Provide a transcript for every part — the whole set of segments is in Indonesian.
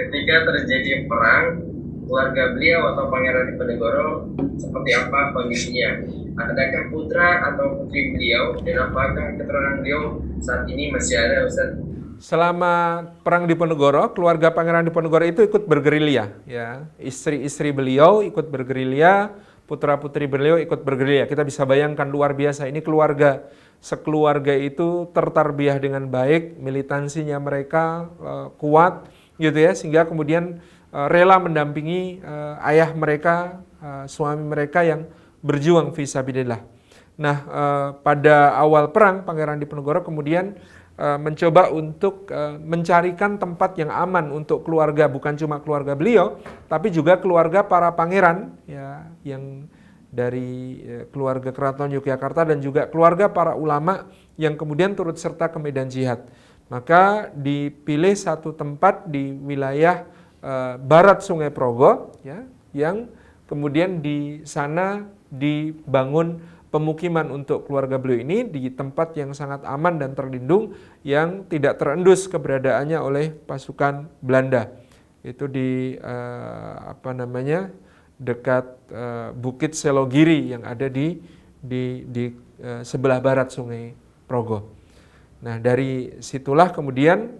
ketika terjadi perang, keluarga beliau atau Pangeran Diponegoro seperti apa kondisinya? Adakah putra atau putri beliau dan apakah keturunan beliau saat ini masih ada, Ustaz? Selama perang Diponegoro, keluarga Pangeran Diponegoro itu ikut bergerilya, ya. Istri-istri beliau ikut bergerilya, putra-putri beliau ikut bergerilya. Kita bisa bayangkan luar biasa, ini keluarga, sekeluarga itu tertarbiyah dengan baik, militansinya mereka kuat gitu ya, sehingga kemudian rela mendampingi ayah mereka, suami mereka yang berjuang fisabilillah. Nah, pada awal perang Pangeran Diponegoro kemudian mencoba untuk mencarikan tempat yang aman untuk keluarga, bukan cuma keluarga beliau, tapi juga keluarga para pangeran, ya, yang dari keluarga Keraton Yogyakarta dan juga keluarga para ulama yang kemudian turut serta ke medan jihad. Maka dipilih satu tempat di wilayah barat Sungai Progo, ya, yang kemudian di sana dibangun pemukiman untuk keluarga beliau ini di tempat yang sangat aman dan terlindung yang tidak terendus keberadaannya oleh pasukan Belanda. Itu di dekat Bukit Selogiri yang ada di sebelah barat Sungai Progo. Nah, dari situlah kemudian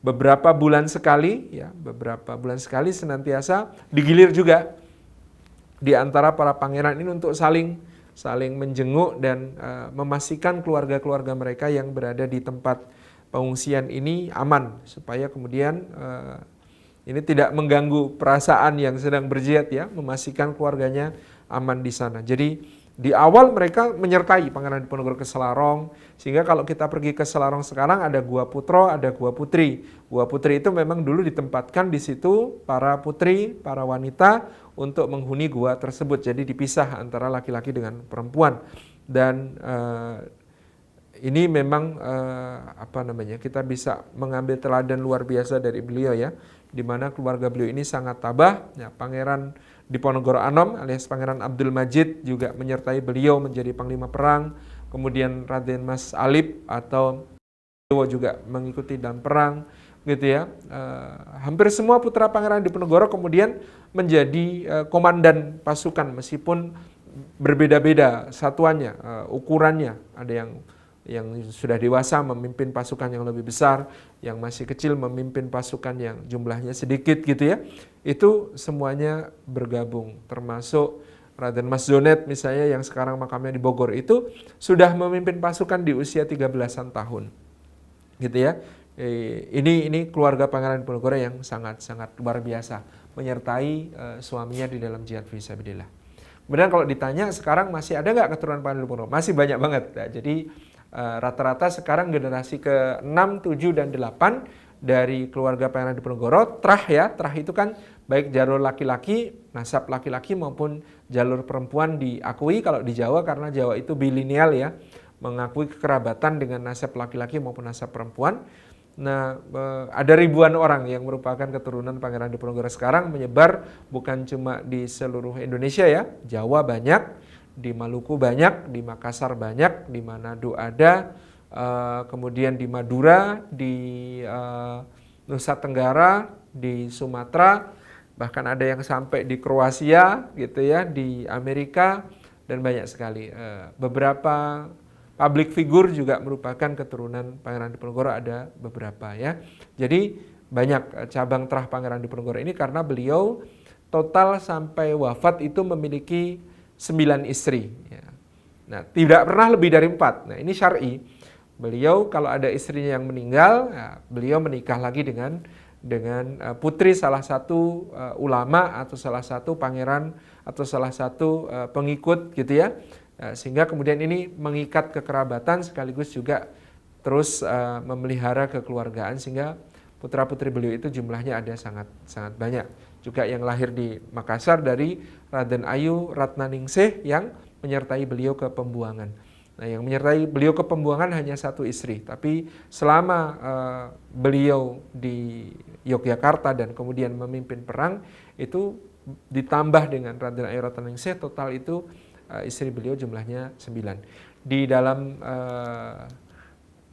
beberapa bulan sekali senantiasa digilir juga di antara para pangeran ini untuk saling menjenguk dan memastikan keluarga-keluarga mereka yang berada di tempat pengungsian ini aman, supaya kemudian ini tidak mengganggu perasaan yang sedang berjihad, ya, memastikan keluarganya aman di sana. Jadi di awal mereka menyertai Pangeran Diponegoro ke Selarong, sehingga kalau kita pergi ke Selarong sekarang ada Gua Putro, ada Gua Putri. Gua Putri itu memang dulu ditempatkan di situ para putri, para wanita untuk menghuni gua tersebut. Jadi dipisah antara laki-laki dengan perempuan. Dan ini memang kita bisa mengambil teladan luar biasa dari beliau, ya, di mana keluarga beliau ini sangat tabah. Ya, Pangeran Diponegoro Anom alias Pangeran Abdul Majid juga menyertai beliau menjadi panglima perang. Kemudian Raden Mas Alip atau Dewa juga mengikuti dalam perang, gitu ya. Hampir semua putra Pangeran Diponegoro kemudian menjadi komandan pasukan, meskipun berbeda-beda satuannya, ukurannya. Ada yang sudah dewasa memimpin pasukan yang lebih besar, yang masih kecil memimpin pasukan yang jumlahnya sedikit, gitu ya. Itu semuanya bergabung, termasuk Raden Mas Zonet misalnya yang sekarang makamnya di Bogor itu sudah memimpin pasukan di usia 13-an tahun. Gitu ya. Ini keluarga Pangeran Diponegoro yang sangat-sangat luar biasa menyertai suaminya di dalam jihad fisabilillah. Kemudian kalau ditanya sekarang masih ada nggak keturunan Pangeran Diponegoro? Masih banyak banget. Nah, jadi rata-rata sekarang generasi ke-6, 7, dan 8 dari keluarga Pangeran Diponegoro, terah itu kan baik jalur laki-laki, nasab laki-laki maupun jalur perempuan diakui kalau di Jawa, karena Jawa itu bilineal, ya, mengakui kekerabatan dengan nasab laki-laki maupun nasab perempuan. Nah, ada ribuan orang yang merupakan keturunan Pangeran Diponegoro sekarang menyebar bukan cuma di seluruh Indonesia, ya. Jawa banyak, di Maluku banyak, di Makassar banyak, di Manado ada, kemudian di Madura, di Nusa Tenggara, di Sumatera, bahkan ada yang sampai di Kroasia, gitu ya, di Amerika, dan banyak sekali. Beberapa public figure juga merupakan keturunan Pangeran Diponegoro, ada beberapa, ya. Jadi banyak cabang terah Pangeran Diponegoro ini karena beliau total sampai wafat itu memiliki 9 istri, ya. Nah, tidak pernah lebih dari 4. Nah, ini syar'i. Beliau kalau ada istrinya yang meninggal, ya, beliau menikah lagi dengan putri salah satu ulama atau salah satu pangeran atau salah satu pengikut, gitu ya. Sehingga kemudian ini mengikat kekerabatan sekaligus juga terus memelihara kekeluargaan, sehingga putra-putri beliau itu jumlahnya ada sangat banyak. Juga yang lahir di Makassar dari Raden Ayu Ratnaningsih yang menyertai beliau ke Pembuangan. Nah, yang menyertai beliau ke Pembuangan hanya satu istri, tapi selama beliau di Yogyakarta dan kemudian memimpin perang itu ditambah dengan Raden Ayu Ratnaningsih, total itu istri beliau jumlahnya 9. Di dalam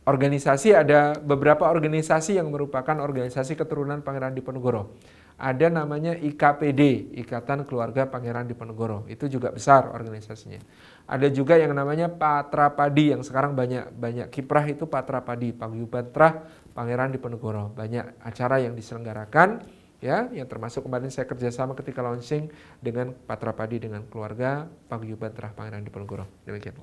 organisasi, ada beberapa organisasi yang merupakan organisasi keturunan Pangeran Diponegoro. Ada namanya IKPD, Ikatan Keluarga Pangeran Diponegoro. Itu juga besar organisasinya. Ada juga yang namanya Patrapadi, yang sekarang banyak kiprah itu Patrapadi, Paguyuban Trah Pangeran Diponegoro. Banyak acara yang diselenggarakan, ya, yang termasuk kemarin saya kerjasama ketika launching dengan Patrapadi dengan keluarga Paguyuban Trah Pangeran Diponegoro. Demikian.